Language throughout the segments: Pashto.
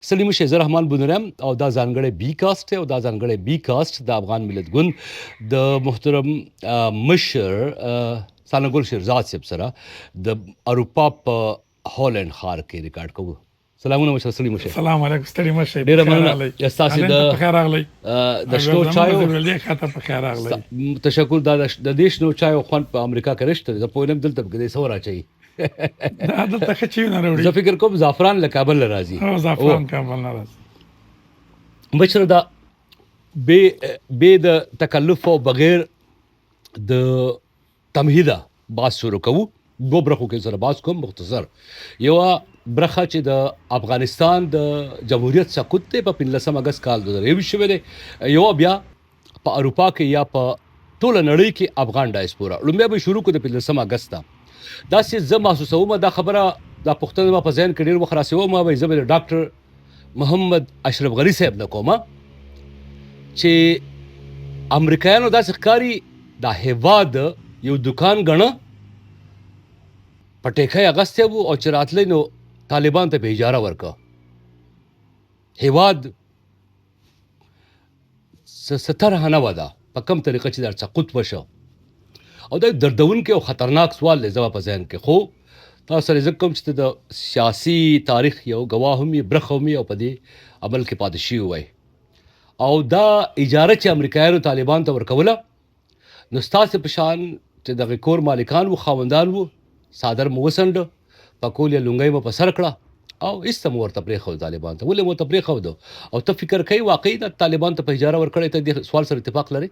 سلیم شیزر رحمان بونرم او دا ځانګړی بی کاسټ او دا ځانګړی بی کاسټ د افغان ملت ګوند د محترم مشر سانګل شیرزاد صاحب سره د اروپا په هالند ښار کې ریکارډ کوو. سلامونه مشر سلیم شه. سلام علیکم ستړي مشه. ډیر مننه تاسو د خیر راغلی. د شنو چایو ولې خاطر په خیر راغلی. تشکر د دې شنو چایو خوان په امریکا کې رشته زه په نیم دلته کې سو راچي. دا دلته خچې نه راوړي. زه فکر کوم زعفران له کابل راځي. او زعفران کابل نه راځي. مشر دا به د تکلف او بغیر د تمهیدا باس شروع کوو. دو برخو کې سره باس کوم مختصر. یو برخه چې د افغانستان د جمهوریت سقوط ته په 15 اگست کال 2023 شوه دی. یو بیا په اروپا کې یا په ټول نړۍ کې افغان ډایسپورا لومبه به شروع کو د 15 اگست دا چې زه محسوسوم دا خبره دا پښتنه ما په ذهن کې ډیر وخت راسیو ما به زبر ډاکټر محمد اشرف غنی صاحب د کومه چې امریکایانو داسې ښکاری دا هیواد یو دکان غنه پټیکای اگست وو او چې راتلې نو طالبان ته به اجاره ورکا هیواد 70 نه ودا په کوم طریقه چې در سقوط وشو او دا دردونکې او خطرناک سوال دی زما په ذهن کې خو تاسو سره ځکه چې د سیاسي تاریخ یو گواه هم برخه هم او په دې عمل کې پاتې شي وای او دا اجاره چې امریکایانو طالبان ته ورکوله نو ستاسو په شان چې د کور مالکان وو خاوندان وو صادر مو وسند پکول یا لونګي مو په سر کړه او استم ورته پرې خو طالبان ته ولې مو ته پرې خو دو او ته فکر کوي واقعي د طالبان ته په اجاره ورکړې ته د سوال سره اتفاق لري.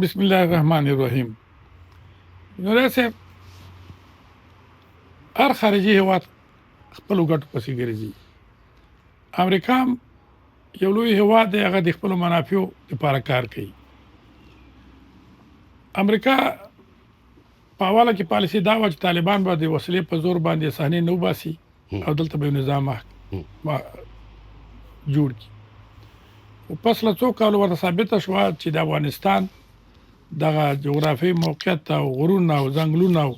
بسم الله الرحمن الرحیم. نو راځه هر خارجي هیواد خپل ګټ پسې ګرځي. امریکا یو لوی هیواد دی هغه د خپل منافعو لپاره کار کوي. امریکا په حواله کې پالیسي دا و چې طالبان به د وسلې په زور باندې صحنه نو باسي او دلته به نظام جوړ کی. او پس له څو کالو ورته ثابت شو چې د افغانستان دغه جغرافي موقعیت او غرونه او ځنګلونه او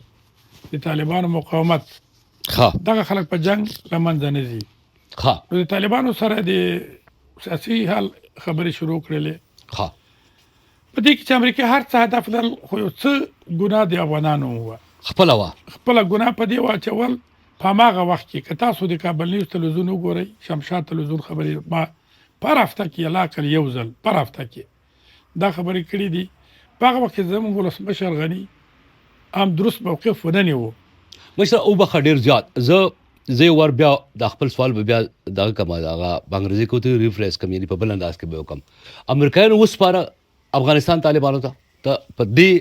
د طالبانو مقاومت دغه خلک په جنگ لمنځه نه ځي. د طالبانو سره د سیاسي حل خبرې شروع کړلې. په دې کې چې امریکا هر څه هدف لرل خو یو څه ګناه د افغانانو و خپل ګناه په دې واچول په هغه وخت کې که تاسو د کابل نیوز تلویزیون وګورئ شمشاد تلویزیون خبرې ما پر هفته کې علاقه یو ځل پر هفته کې دا خبرې کړې دي. په هغه وخت کې زموږ ولسمشر غني هم درست موقف ونه نیو. مشر او بخ ډیر زیات زه ور بیا د خپل سوال بیا دا کوم دا انګریزي کو ته ریفریش کوم یعنی په بل انداز کې به وکم امریکایانو اوس پر افغانستان طالبانو ته په دې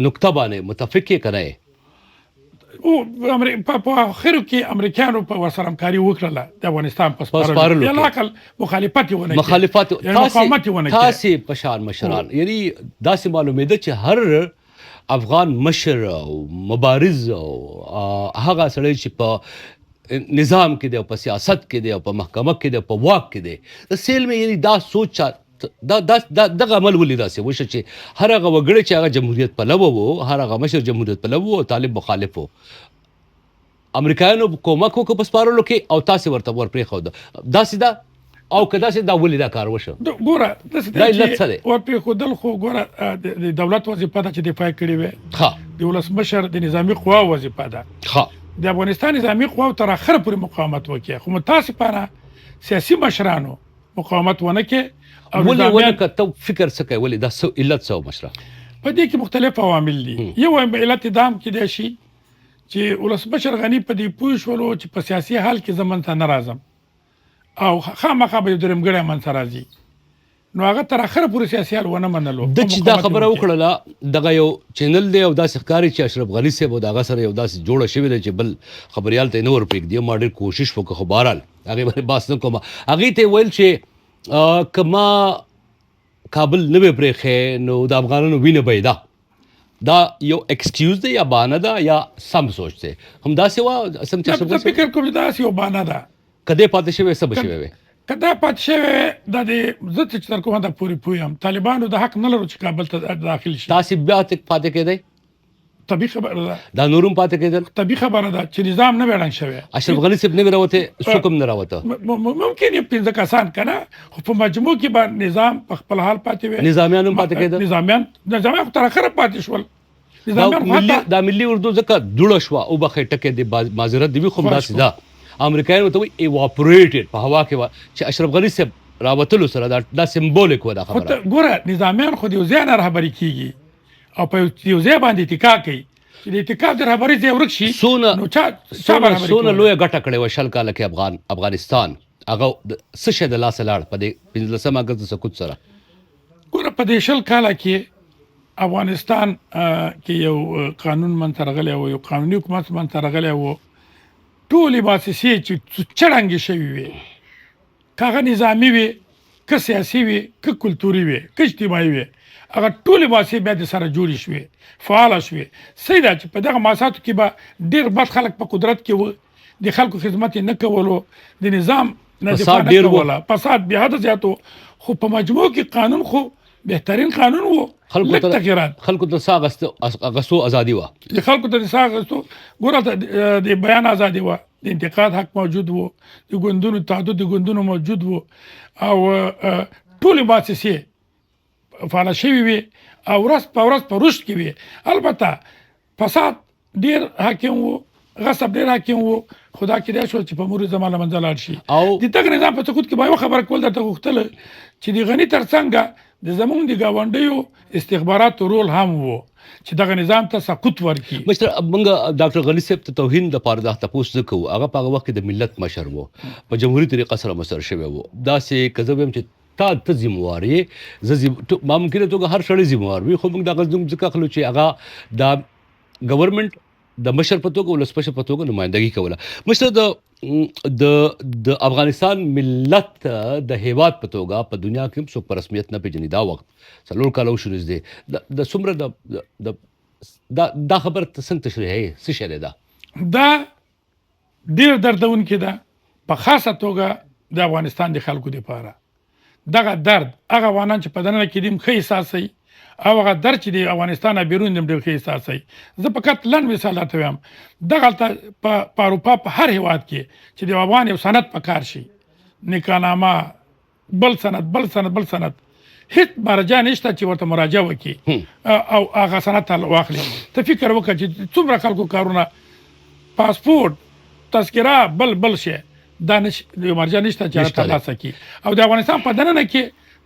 نقطه باندې متفق کړای او امریکا په اخر کې امریکایانو په ورسره همکاري وکړه د افغانستان په سپارلو یا لاقل مخالفت تاسو په شان مشران یعنی داسې معلومه ده چې هر افغان مشر او مبارز او هغه سړی چې په نظام کې دی او په سیاست کې دی او په محکمه کې دی په واک کې دی د سیل مې یعنی دا سوچ دغه عمل ولې داسې وشو چې هر هغه وګړي چې هغه جمهوریت پلوه وو هر هغه مشر جمهوریت پلوه او طالب مخالف وو امریکایانو کومک وکړ په سپارلو کې او تاسو ورته ورپرې خو داسې دا او کدا چې دا ولې دا کار وشو ګوره داسې ورپرې خو دل خو ګوره د دولت وظیفه ده چې دفاع کړي وي د ولسمشر د نظامی قوا وظیفه ده د افغانستان نظامی قوا تر اخر پورې مقاومت وکړي خو متاسفانه سیاسي مشرانو مقاومت ونه کې او ولې ته فکر څه کوي ولې دا سو علت څه مشره په دې کې مختلف عوامل دي. یو علت دام کې دی شي چې ولسمشر غنی په دې پوه شولو چې په سیاسي حال کې زمون ته ناراضم او خامخا به درمګړی من سره راځي نو هغه تر اخر پورې سیاسي حال ونه منلو. د چې دا خبره وکړه دغه یو چینل دی او داسې ښکاري چې اشرف غنی صاحب دغه سره یو داسې جوړه شوې ده چې بل خبريال ته نور پرېږدي ما ډېر کوشش وکړ خو بهرحال هغې باندې بحث نه کوم. هغې ته ویل چې کما کابل نه به پرېښې نو د افغانانو وینه به دا یو ایکسکیوز دی یا بهانه ده یا سم سوچ دی همداسې وه سم چې فکر کوم داسې یو بهانه ده کدی پاتې شوی څه به شوی وي کدا پاتې شوی دا د زه چې تر کومه دا پوری پویم طالبانو د حق نه لرو چې کابل ته داخل شي تاسو بیا پاتې کېدی طبي خبره ده دا نورم پاتې کېدل. طبي خبره ده چې نظام نه بیړنګ شوی. اشرف غني صاحب نه راوته څوک نه راوته. ممکن یې 15 کسان کنه خو په مجموع کې به نظام په خپل حال پاتې وي. نظامیان هم پاتې کېدل. نظامیان تر اخره پاتې شول. دا ملي اردو ځکه جوړه شوه او بخې ټکې د معذرت دی خو داسې ده امریکایانو ته وایي ایواپوریټډ په هوا کې چې اشرف غني صاحب راوتلو سره دا سمبولیک و دا خبره. ګوره نظامیان خو د یو ځای نه رهبري کېږي او په یو ځای باندې اتکا کوي چې د اتکا د رهبري ځای ورک شي. څونه لویه ګټه کړې وه 20 کاله کې افغانستان هغه څه شی د لاسه لاړ په دې 15 اګست د سقوط سره. ګوره په دې 20 کاله کې افغانستان کې یو قانون منځته راغلی و، یو قانوني حکومت منځته راغلی و. ټولې مؤسسې چې چړنګې شوي وي، که هغه نظامي وي، که سیاسي وي، که کلتوري وي، که اجتماعي وي، هغه ټولې مؤسسې بیا د سره جوړې شوې، فعاله شوې. صحیح ده چې په دغه مؤسساتو کې به ډېر بد خلک په قدرت کې وو، د خلکو خدمت یې نه کولو، د نظام نه دفاع نه کوله، فساد بې حده زیات و. خو په مجموع کې قانون خو بهترین قانون و. خلکو ته ساه اخیستو ازادي وه. د خلکو ته د ساه اخیستو ګوره د بیان ازادي وه، د انتقاد حق موجود و، د ګوندونو تعدد د ګوندونو موجود و او ټولې مؤسسې فعاله شوي وي او ورځ په ورځ په رشد کې وي. البته فساد ډېر حاکم و، غصب ډېر حاکم و، خو دا کېدای شول چې په مرور زمان له منځه لاړ شي. د دغه نظام په سقوط کې به یوه خبره کول درته غوښتله چې د غني تر څنګ د زمونږ د ګاونډیو استخباراتو رول هم و چې دغه نظام ته سقوط ورکړي. مشر موږ ډاکټر غني صاحب ته توهین دپاره دا تپوس نه کوو، هغه په هغه وخت کې د ملت مشر و، په جمهوري طریقه سره مشر شوی و. داسې که زه وایم چې ته ذموار یې، زه ممکنه توګه هر سړی ذموار وي، خو موږ دغه ځکه اخلو چې هغه د ګورنمنټ د مشر په توګه ولسمشر په توګه نمایندګي کوله. مشر د افغانستان ملت د هیواد په توګه په دنیا کې هم څوک په رسمیت نه پیژني. دا وخت 4 کاله وشو نږدې د څومره دا خبره ته څنګه تشریحوي؟ څه شی دی دا؟ دا ډېر دردونکی ده په خاصه توګه د افغانستان د خلکو دپاره. دغه درد هغه افغانان چې په دننه کې دي هم ښه احساسوي او هغه درد چې د افغانستان نه بیرون دي هم ډېر ښه احساسوي. زه فقط لنډ مثال راته وایم، دغلته په اروپا په هر هېواد کې چې د افغان یو سند په کار شي، نکاحنامه، بل سند هیڅ مرجع نشته چې ورته مراجعه وکړي او هغه سند ته واخلي. ته فکر وکړه چې څومره خلکو کارونه، پاسپورټ، تذکره، بل شی دا مرجع نشته چې هغه ترلاسه کړي. او د افغانستان په دننه کې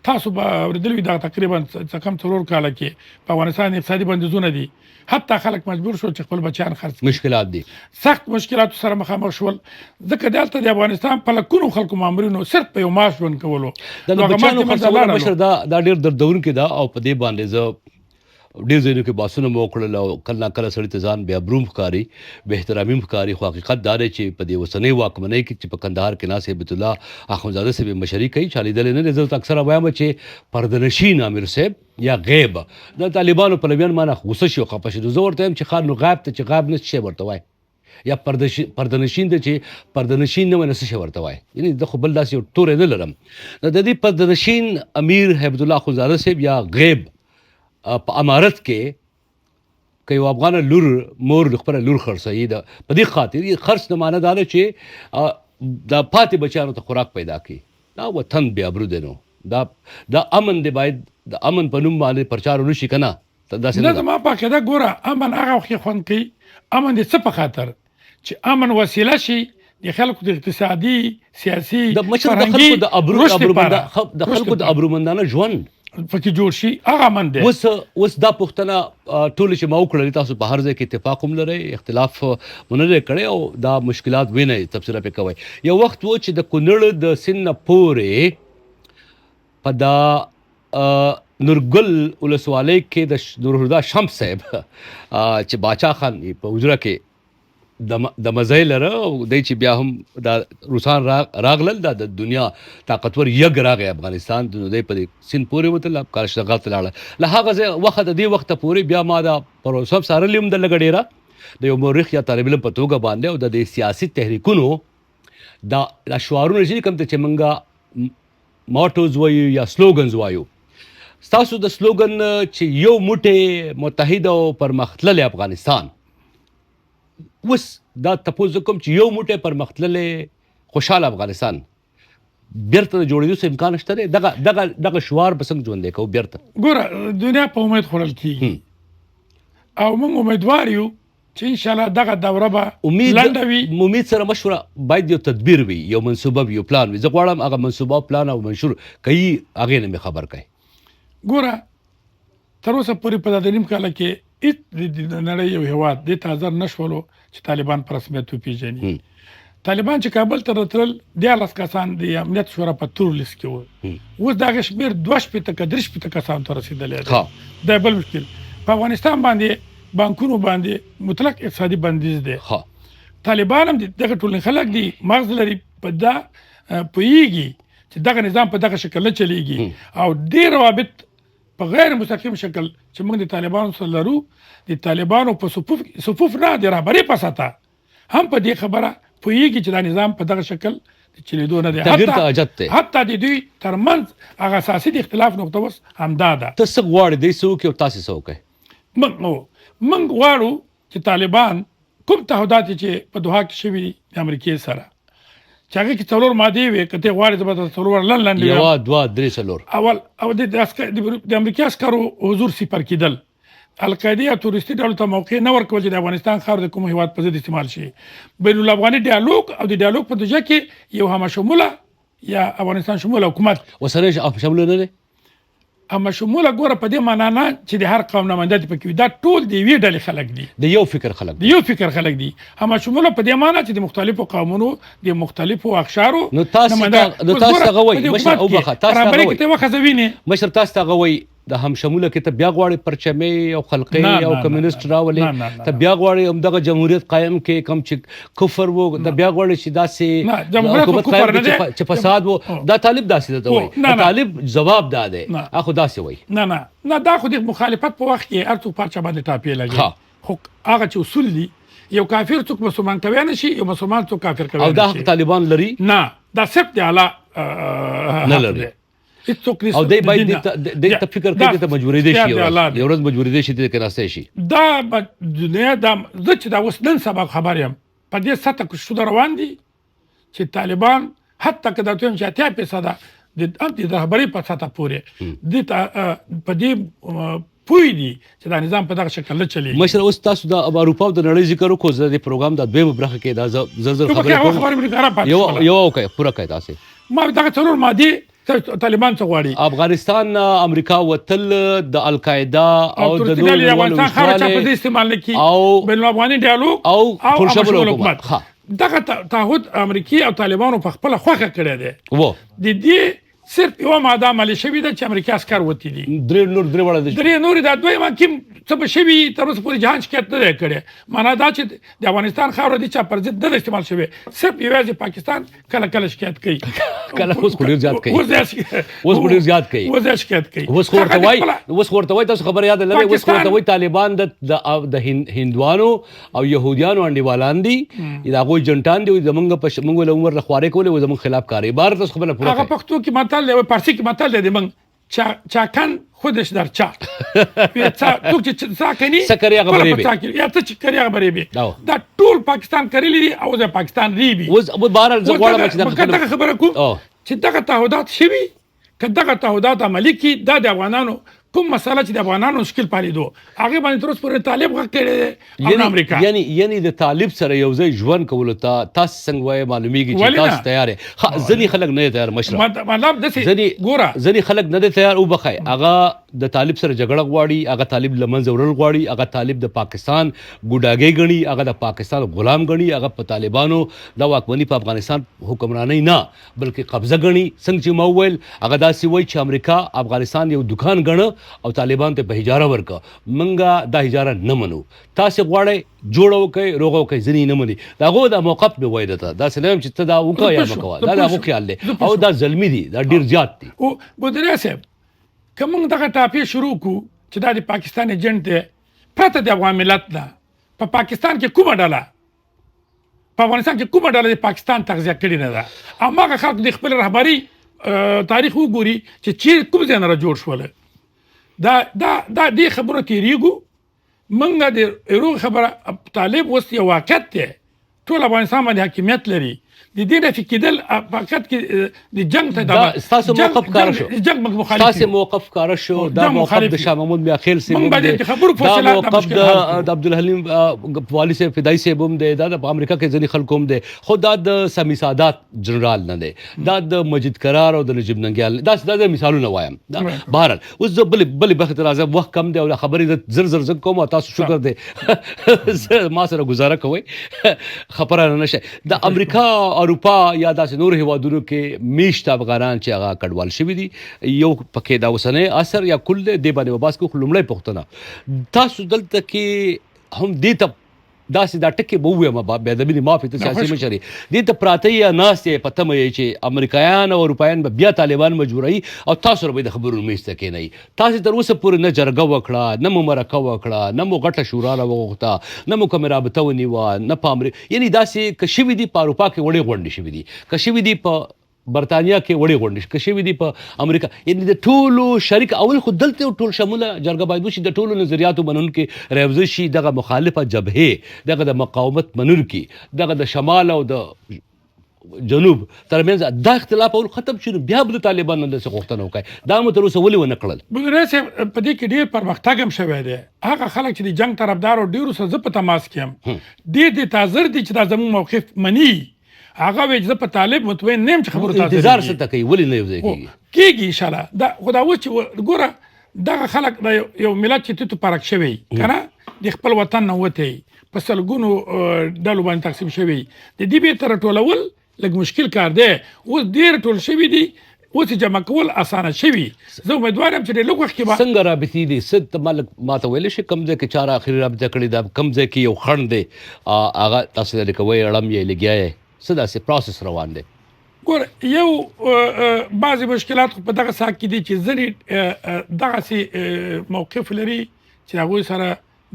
تاسو به اورېدلي وي دغه تقریبا څه کم 4 کاله کې په افغانستان اقتصادي بندیزونه دي، حتی خلک مجبور شول چې خپل بچیان خرڅ کړي. مشکلات دي، سخت مشکلاتو سره مخامخ شول، ځکه دلته د افغانستان په لکونو خلکو مامورینو صرف په یو معاش ژوند کولو. د بچیانو خرڅول مشر دا ډېر دردونکی ده او په دې باندې زه ډېر ځایونو کې بحثونه مو وکړل او کله ناکله سړي ته ځان بې ابروم ښکاري، بې احترامي هم ښکاري. خو حقیقت دا دی چې په دې اوسنۍ واکمنۍ کې چې په کندهار کې ناست هیبت الله اخندزاده صاحب مشري کوي، چا لیدلی نه دی. زه اکثره وایم چې پردهنشین امیر صاحب یا غیب د طالبانو پلویان مانه غوسه شي او خفه شي. زه ورته وایم چې خان نو غیب ته چې غیب نه څه شی ورته وایي، یا پردهنشین دی چې پردهنشین نه وایي نو څه شی ورته وایي. یعنې زه خو بل داسې یو توری نه لرم. د دې پردهنشین امیر هیبت الله اخندزاده صاحب یا غیب په امارت کې که یو افغانه لور مور د خپله لور خرڅوي، په دې خاطر خرڅ نه معنی دا ده چې د پاتې بچیانو ته خوراک پیدا کړي. دا وطن بې ابرو دی. نو دا امن دی، باید د امن په نوم باندې پرچار ونشي که نه؟ داسې نه ده. زما په عقیده ګوره امن هغه وخت خوند کوي، امن د څه په خاطر چې امن وسیله شي د خلکو د اقتصادي، سیاسي، فرهنګي د خلکو د ابرومندانه ژوند پکې جوړ شي، هغه امن دی. اوس دا پوښتنه ټولې چې ما وکړلې، تاسو په هر ځای کې اتفاق هم لرئ، اختلاف مو نه دی کړی او دا مشکلات وینئ، تبصره پرې کوئ. یو وخت و چې د کونړ د سیند نه پورې په دا نورګل ولسوالۍ کې د نورهدی شمس صاحب چې باچا خان په حجره کې د مزی لره او دی چې بیا هم دا روسان راغلل، دا د دنیا طاقتور یګ راغی افغانستان، نو دی په دې سیند پورې وتل، کارشتغال ته لاړه. له هغه وخته د دې وخته پورې بیا ما دا پروسه هم څارلې هم د لږه ډېره د یو مورخ یا طالب علم په توګه باندې، او د دې سیاسي تحریکونو دا شعارونه چې کوم ته چې موږ ماټوز وایو یا سلوګنز وایو، ستاسو د سلوګن چې یو موټی متحد او پرمختللی افغانستان، اوس دا تپوس کوم چې یو موټی پرمختللی خوشحاله افغانستان بیرته د جوړېدو څه امکان شته دی؟ دغه شعار به څنګه ژوندی کوو بیرته؟ ګوره دنیا په امید خوړل کېږي او موږ امیدوار یو چې انشاءالله دغه دوره به لنډه وي. امید سره مشوره باید یو تدبیر وي، یو منصوبه وي، یو پلان وي. زه غواړم هغه منصوبه پلان او منشور کوي هغې نه مې خبر کوي. ګوره تر اوسه پورې په دغه نیم کاله کې هېڅ د نړۍ یو هېواد دې ته حاضر نه شولو چې طالبان په رسمیت وپېژني. طالبان چې کابل ته راتلل 14 کسان د امنیت شورا په تور لیست کې وو. اوس د هغې شمېر 2 که 3 کسانو ته رسېدلی دی. دا بل مشکل په افغانستان باندې بانکونو باندې مطلق اقتصادي بندیز دی. طالبان هم دغه ټولنې خلک دي، مغز لري، په دا پوهېږي چې دغه نظام په دغه شکل نه چلیږي او ډېر روابط په غیر مستقیم شکل چې موږ د طالبانو سره لرو، د طالبانو په صفوف نه د رهبرۍ په سطحه هم په دې خبره پوهېږي چې دا نظام په دغه شکل د چلیدو نه دی. تغییر ته حاجت دی. حتی د دوی ترمنځ هغه اساسي د اختلاف نقطه اوس همدا ده. ته څه غواړې دی څه وکړي او تاسې څه وکړئ؟ موږ غواړو چې طالبان کوم تعهدات چې په دوحه کې شوي دي د امریکې سره، چې هغې کې 4 مادې وي، که ته غواړې زه به درته 4 لنډ وي. 1 2 3 4 اول او د امریکا عسکرو حضور صفر کېدل، القاعدې او تورستي ډلو ته موقع نه ورکول چې د افغانستان خاوره د کوم هېواد په ضد استعمال شي. بین الافغاني ډیالوګ او د ډیالوګ په نتیجه کې یو همشموله یا افغانستان شموله حکومت وسره شامل نه دی. اما شموله ګوره په دې معنا نه چې د هر قوم نماینده دي پکې وي، دا ټول د یوې ډلې خلک دي، د یو فکر خلک د یو فکر خلک دي. اما شموله په دې معنا چې د مختلفو قومونو د مختلفو اقشارو نو تاسو ته غوي مشر او بخه تاسو ته غوي ته وخزوینه مشر تاسو ته غوي د هم شموله کې ته بیا غواړي پرچمې او خلقي او کمیونست راولې، ته بیا غواړي همدغه جمهوریت قائم کې کم چې کفر وو، ته بیا غواړي چې داسې حکومت قائم چې فساد وو. دا طالب داسې ته وایي، طالب جواب دا دی اخو داسې وایي. نه دا خو د مخالفت په وخت کې هر څوک پرچه باندې ټاپې لګي، خو هغه چې اصول دي یو کافر څوک مسلمان کوي نه شي، یو مسلمان څوک کافر کوي او دا طالبان لري نه، دا صرف دی اعلی نه لري او دی باید د فکر کوي ته مجبورې دي شي، یو ورځ مجبورې دي شي د کناسته شي. دا دنیا دا زه چې دا اوس نن سبا خبر یم په دې سطح کې شو روان دي چې طالبان حتی که دا ته چې 80% د رهبرۍ په سطح پورې د په دې پوی دي چې دا نظام په دغه شکل نه چلی. مشر اوس تاسو د اروپا او د نړۍ ذکر وکړو، زه د پروګرام د دویمه برخه کې دا زر خبره یو اوکې پوره کوي تاسو. ما دغه 4 مادې طالبان څه غواړي؟ افغانستان امریکا وتل د القاعده او د نورو افغانستان خاوره چا په دې استعمال نه کی او بین الافغاني ډیالوګ او پرشمول حکومت. دغه تعهد امریکا او طالبانو په خپل خوخه کړی دی. و د دې صرف یو ماده عملي شوې ده چې امریکا عسکر وتی دي، درې نور دا دوی ما کوم څه به شوي تر اوسه پورې جهان شکایت نه دی کړی. معنا دا چې د افغانستان خاوره دي چا پر ضد نه استعمال شوې، صرف یوازې پاکستان کله شکایت کوي، کله اوس ډېر زیات کوي، اوس ډېر زیات کوي، اوس شکایت کوي. اوس ورته وایي تاسو خبر یاد لرئ، اوس ورته وایي طالبان د هندوانو او يهوديانو انډیوالان دي، دا غوي جنټان دي، زمونږ له عمر لخوارې کولې و زمونږ خلاف کاری بار تاسو خبره پوره هغه پښتو کې متل دی، پارسي کې متل دی، من چاکن خودش در چا تو چې ساکني سکریا غبرېبي یا ته چې کریا غبرېبي دا ټول پاکستان کړی دي او د پاکستان ریبي. اوس بهر زغواړم چې دا خبره کو چې دغه تعهدات شوي که دغه تعهدات عملي کی دا د افغانانو کوم مسله چې د افغانانو مشکل پالیدو هغه باندې تر اوسه پورې طالب غږ کړی دی امریکا. یعنی د طالب سره یو ځای ژوند کولو ته تاسو څنګه وایي معلومیږي چې تاسو تیار یې؟ ځینې خلک نه دي تیار. مشره مطلب داسې ګوره ځینې خلک نه دي تیار وبخئ، هغه د طالب سره جګړه غواړي، هغه طالب له منځه وړل غواړي، هغه طالب د پاکستان ګوډاګۍ ګڼي، هغه د پاکستان غلام ګڼي، هغه په طالبانو د واکمني په افغانستان حکمرانۍ نه بلکې قبضه ګڼي. څنګه چې ما وویل هغه داسې وایي چې امریکا افغانستان یو دکان ګڼه او طالبان ته په هجاره ورکړه. منګه دا هجاره نه منو، تاسو غواړئ جوړه وکئ روغه وکئ، ځینې نه مني. د هغو د موقف مې وایي درته داسې نه یم چې ته دا وکړه یا مه کوه، دا د هغو خیال دی او دا ظلمي دي، دا ډېر زیات دي. بودریا صاحب که موږ دغه ټاپې شروع کړو چې دا د پاکستان ایجنټ دی پرته د افغان ملت نه، په پاکستان کې کومه ډله په افغانستان کې کومه ډله د پاکستان تغذیه کړې نه ده. هماغه خلک د خپل رهبري تاریخ وګوري چې چیرې کوم ځای نه راجوړ شول. دا دې خبرو تېرېږو موږ د ایرو خبره طالب اوس یو واقعیت دی ټول افغانستان باندې حاکمیت لري د دې نه فکېدل فقط کې د جنګ ته ستاسو موقف کاره شو جنګ مخالف ستاسو موقف کاره شو دا موقف د شاه محمود میاخیل سیب دا موقف د عبدالحلیم والي صاحب فدایي صاحب هم دی دا د امریکا کې ځینې خلکو هم دی خو دا د سمی سادات جنرال نه دی دا د مجید قرار او د نجیب ننګیال دا د مثالونه وایم بهرحال اوس زه بلې برخې ته راځم وخت کم دی او خبرې زر زر زه کوم او تاسو شکر دی ما سره ګزاره کوئ خبره نه شي د امریکا اروپا یا داسې نور هیوادونو کې میشته افغانان چې هغه کډوال شوي دي یو پکې دا اوسنی اثر یا کل دی دې باندې وباس کې لومړی پوښتنه تاسو دلته کې هم دې ته داسې دا ټکي به ووایم بېادبي دې معافي ته سیاسي مشر دې ته پراته یې ناست یې په تمه یې چې امریکایان او اروپایان به بیا طالبان مجبوروي او تاسو سره به د خبرو میز ته کېنئ تاسې تر اوسه پورې نه جرګه وکړه نه مو مرکه وکړه نه مو غټه شورا راوغوښته نه مو کومې رابطه ونیوه نه په یعنې داسې که شوي دي په اروپا کې وړې غونډې شوي دي که شوي دي په برطانیا کې وړې غونډې که شوي دي په امریکا یعنې د ټولو شریک اول خو دلته ټول شموله جرګه باید وشي د ټولو نظریاتو منونکي راوځي شي دغه مخالفه جبهې دغه د مقاومت منونکي دغه د شمال او د جنوب ترمنځ دا اختلاف اول ختم شي بیا به د طالبانو داسې غوښتنه وکړي دا مو تر اوسه ولې ونه کړل بګرا صاحب په دې کې ډېر پرمختګ هم شوی دی هغه خلک چې د جنګ طرفدار او ډېرو سره زه په تماس کې یم ډېر تازر دي چې دا زموږ موقف مني هغه وایي چې زه په طالب مطمئن نه یم چې خبرو ته انتظار څه ته کوي ولې نه یوځای کېږي انشاءالله دا خو دا اوس چې ګوره دغه خلک د یو ملت چې تو پرک شوی که نه د خپل وطن نه وتی په سلګونو ډلو باندې تقسیم شوی د دې بېرته راټولول لږ مشکل کار دی اوس ډېر ټول شوي دي اوس جمع کول اسانه شوي زه امیدوار یم چې ډېر لږ وخت کې به څنګه رابطې دي څه ته ما ته ویلی شي کوم ځای کې چاره اخري رابطه کړې ده کوم ځای کې یو خنډ دی هغه تاسو لرې کوئ اړم یې لګیا یې څه داسې پروسس روان دی ګوره یو بعضې مشکلات خو په دغه ساعت کې دي چې ځینې دغسې موقف لري چې هغوی سره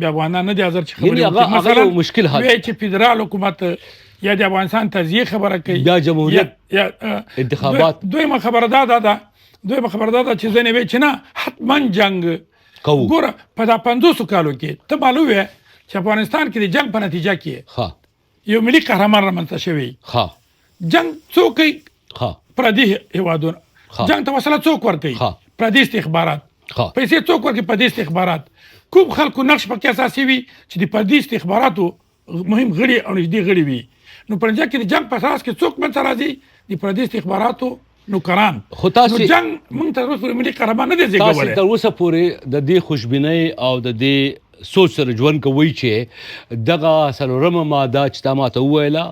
بیا افغانان نه دي حاضر چې خبرې مثلا مشکل حل وایي چې فدرال حکومت یا د افغانستان تجزیې خبره کوي بیا جمهوریت یا انتخابات دویمه خبره دا ده چې ځینې وایي چې نه حتما جنګ کوو ګوره په دا 500 کالو کې ته معلوم وې چې افغانستان کې د جنګ په نتیجه کې یو ملي قهرمان رامنځته شوی جنگ څوک کوي پردي هیوادونه جنگ ته وسله څوک ورکوي پردي استخبارات پیسې څوک ورکوي پردي استخبارات کوم خلکو نقش پکې اساسي وي چې د پردي استخباراتو مهم غړي او نږدې غړي وي نو په نتیجه کې د جنگ په اساس کې څوک منځته راځي د پردي استخباراتو نوکران خو تاسو جنگ موږ ته اوس ملي قهرمان نه دی زیږولی تاسو تر اوسه پورې د دې خوشبینۍ او د دې سوچ سره ژوند کوئ چې دغه څلورمه ماده چې تا ماته وویله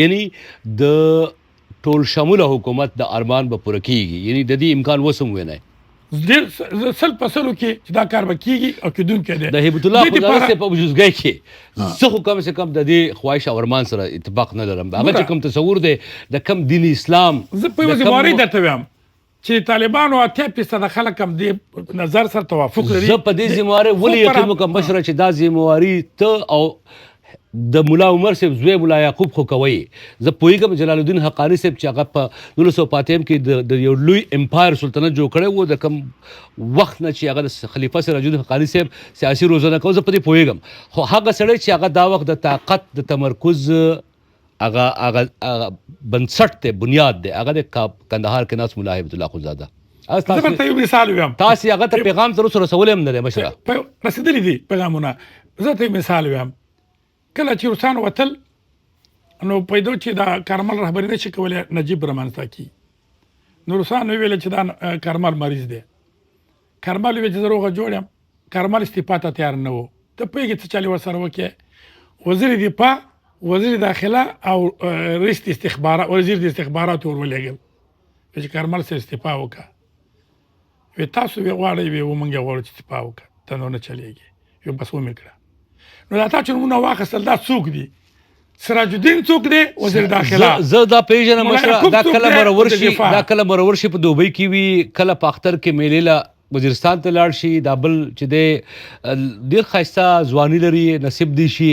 یعنی د ټول شموله حکومت د ارمان به پوره کیږي یعنی د دې امکان اوس هم وینئ ډېر سل په سلو کې چې دا کار به کیږي او کیدونکی دی د هیبت الله خدای په وجودګۍ کې زه خو کم سے کم د دې خواهش او ارمان سره اتفاق نه لرم هغه چې کوم تصور دی د کم دین اسلام زه په یوه ذمهواري درته وایم چې طالبانو 80% خلک هم دې نظر سره توافق لري زه په دې ذمهوارۍ ولې یقین وکړم مشره چې دا ذمهواري ته او د مولا عمر صاحب زوی مولا یعقوب خو کوي زه پوهېږم جلال الدین حقاني صاحب چې هغه په 1985 کې د یو لوی امپایر سلطنت جوړ کړی و د کوم وخت نه چې هغه د خلیفه سراج الدین حقاني صاحب سیاسي روزنه کوي زه په دې پوهېږم خو هغه سړی چې هغه دا وخت د طاقت د تمرکز هغه بنسټ دی بنیاد دی هغه د کندهار کې ناست ملا هیبت الله اخندزاده زه به ته یو مثال ووایم تاسې هغه ته پیغام تر اوسه رسولی هم نه دی مشره رسېدلي دي پیغامونه زه ته یو مثال ووایم کله چې روسان وتل نو پیدا چې دا کارمل رهبري نه شي کولی نجیب رامنځته کړي نو روسان وویل چې دا کارمل مریض دی کارمل وویل چې زه روغه جوړ یم کارمل استعفا ته تیار نه و ته پوهېږې څه چلې ورسره وکړې وزیر دفاع وزیر داخله او رئیس وزیر د استخباراتو ور ولېږل چې کارمل سره استعفا وکړه وی تاسو وی غواړئ وی موږ یې غواړو چې استعفا وکړه ته نو نه چلېږي وی بس ومې کړه نو دا تا چې نومونه واخیستل دا څوک دي سراج الدین څوک دی وزیر داخله زه دا پیژنم مشره دا کله مرور شي په دوبۍ کې وي کله په اختر کې میلې له وزیرستان ته لاړ شي دا بل چې دی ډېر ښایسته ځواني لري نصیب دی شي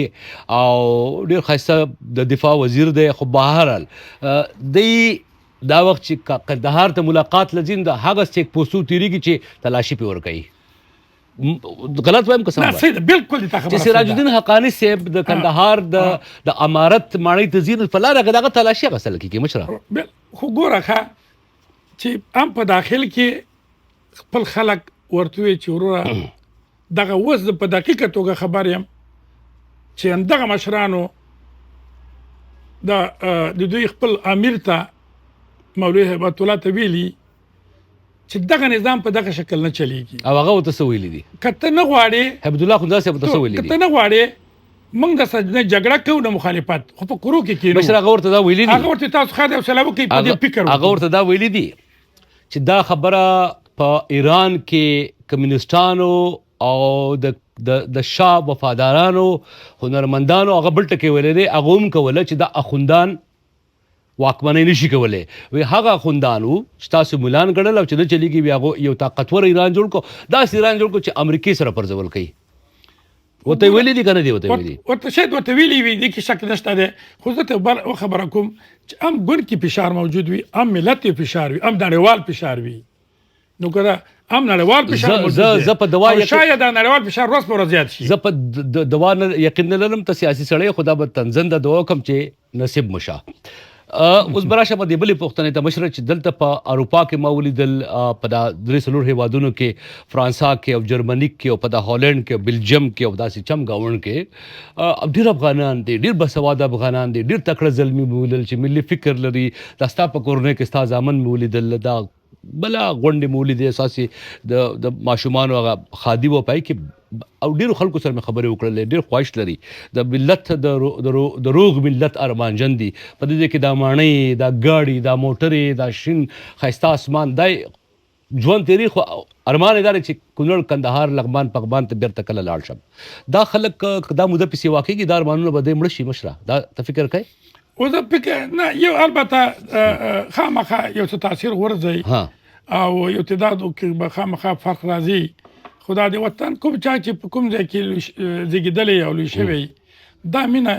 او ډېر ښایسته د دفاع وزیر دی خو بهرحال دی دا وخت چې کندهار ته ملاقات لځین د هغه چیک پوسټو تیریږي چې تلاشي پې ورکوي غلط وایم که سم نه وایم صحیح ده بالکل دې تا خبره چې سراج الدین حقانی صاحب د کندهار د امارت ماڼۍ ته ځي نو په لاره کې دغه تلاشي اخیستل کېږي مشره خو ګوره ښه چې هم په داخل کې خپل خلک ورته وي چې وروره دغه اوس زه په دقیقه توګه خبر یم چې همدغه مشرانو د دوی خپل امیر ته مولوي هبت الله ته ویلي چې دغه نظام په دغه شکل نه چلیږي او هغه ورته څه ویلي دي که ته نه غواړې حمد الله خندا صاحب ورته څه ویلي که دي ته نه غواړې موږ د سجنه جګړه کوو د مخالفت خو په کورو کې کینو مشر هغه ورته دا ویلي دي هغه ورته تاسو خاطر حوصله وکړئ په دې فکر هغه ورته دا ویلي دي چې دا خبره په ایران کې کمیونستانو او د شاه وفادارانو هنرمندانو هغه بل ټکی ویلی دی هغه هم کوله چې دا اخوندان واکمنۍ نشي کولی وی هغه اخوندانو چې تاسو ملان ګڼل او چې نه چلیږي بیا هغو یو طاقتور ایران جوړ کو داسې ایران جوړ کو چې امریکې سره پرځول کوي ورته ویلي دي که نه دي ورته ویلي ورته شاید ورته ویلي وي دې کې شک نشته دی خو زه ته خبره کوم چې هم ګوند کې فشار موجود وي هم ملت کې فشار وي هم نړیوال فشار وي نو که هم نړیوال فشار موجود زه په دوا او شاید دا نړیوال فشار ورځ په ورځ زیات شي زه په دوا نه یقین نه لرم ته سیاسي سړی خو دا به تنظیم د دوا کوم چې نصیب مشه اوس به راشه په دې بلې پوښتنې ته مشره چې دلته په اروپا کې ما ولیدل په دا درې څلور هېوادونو کې فرانسا کې او جرمني کې او په دا هالند کې او بلجیم کې او داسې چم ګاونډ کې ډېر افغانان دي ډېر باسواده افغانان دي ډېر تکړه زلمي مې ولیدل چې ملي فکر لري دا ستا په کورنۍ کې ستا زامن مې ولیدل دا بله غونډې مې ولیدې اساسي د ماشومانو هغه خادي و پای کې او ډېرو خلکو سره مې خبرې وکړلې ډېر خواهش لري د ملت د روغ ملت ارمانجن دي په دې کې دا ماڼۍ دا ګاډي دا موټرې دا شین ښایسته اسمان دا ژوند تیری خو ارمان یې دا دی چې کونړ کندهار لغمان پغمان ته بیرته کله لاړ شم دا خلک دا موده پسې واقع کېږي دا ارمانونه به دی مړه شي مشره دا ته فکر کوې اوس فکر نه یو البته خامخا یو څه تاثیر غورځوي او یو تعدادو کې به خامخا فرق راځي خو دا د وطن کوم چا چې په کوم ځای کې زیږېدلی او لوی شوی دا مینه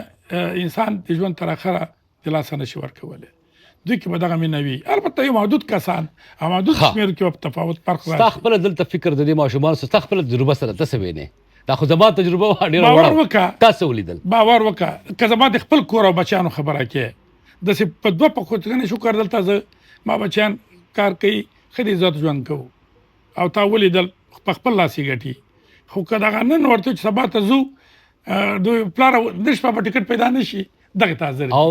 انسان د ژوند تر اخره د لاسه نشي ورکولی دوی کې به دغه مینه وي البته یو محدود کسان او محدود شمېر کې به تفاوت فرق راشي ستا خپله دلته فکر د دې ماشومانو سره ستا خپله تجربه سره ته څه وینې دا خو زما تجربه وه ډېره باور وکړه تا څه ولیدل باور وکړه که زما د خپل کور او بچیانو خبره کې داسې په دوه پخوتګنې شکر دلته زه ما بچیان کار کوي ښه د عزت ژوند کوو او تا ولیدل په خپل لاس یې ګټي خو که دغه نن ورته چې سبا ته ځو دوی پلاره د شپه به ټکټ پیدا نه شي دغه ته حاضر او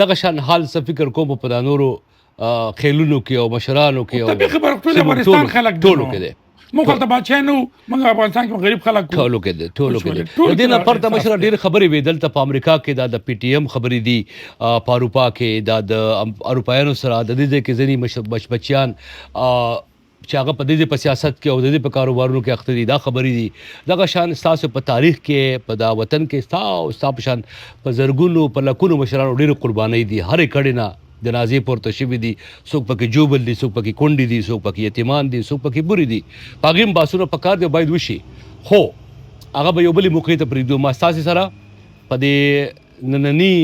دغه شان حال څه فکر کوم په دا نورو خیلونو کې او مشرانو کې طبیعي خبره ټول افغانستان خلک ټولو کې دی موږ هلته بادشاه نه وو موږ افغانستان کې غریب خلک وو ټولو کې دی ټولو کې دی د دې نه پرته مشره ډېرې خبرې وې دلته په امریکا کې دا د پی ټي ایم خبرې دي په اروپا کې دا د اروپایانو سره د دې ځای کې ځینې بچیان چې هغه په دې په سیاست کې او د دې په کاروبارونو کې اخته دي دا خبرې دي دغه شان ستاسو په تاریخ کې په دا وطن کې ستا په شان په زرګونو په لکونو مشرانو ډېرې قربانۍ دي هرې کړې نه جنازې پورته شوي دي څوک پکې جوبل دي څوک پکې کونډې دي څوک پکې یتیمان دي څوک پکې بوري دي په هغې هم باسونه پکار دي باید وشي خو هغه به یو بلې موقعې ته پرېږدو ما ستاسې سره په دې ننني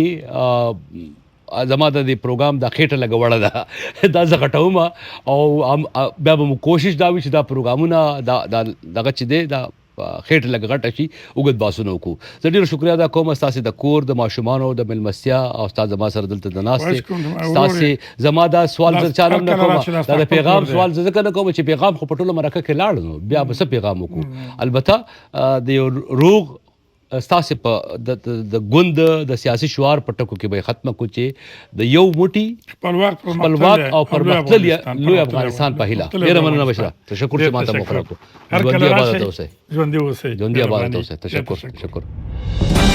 زما د دې پروګرام دا خېټه لږه وړه ده دا زه غټوم او بیا به مو کوشش دا وي چې دا پروګرامونه دغه چې دی دا خېټه لږه غټه شي اوږد باسونه وکړو زه ډېر شکریه ادا کوم ستاسې د کور د ماشومانو د میلمستیا او ستا زما سره دلته د ناستې ستاسې زما دا سوال زه چا هم نه کوم دا د پیغام سوال زه ځکه نه کوم چې پیغام خو په ټوله مرکه کې لاړ نو بیا به څه پیغام وکړو البته د یو روغ ستاسې په د ګوند د سیاسي شعار په ټکو کې به ختمه کړو چې د یو موټي خپلواک او پرمختللی لوی افغانستان په هیله ډېره مننه بشره تشکر چې ماته موقع راکړو ژوندي آباد اوسئ ژوندي اوسئ ژوندي آباد اوسئ تشکر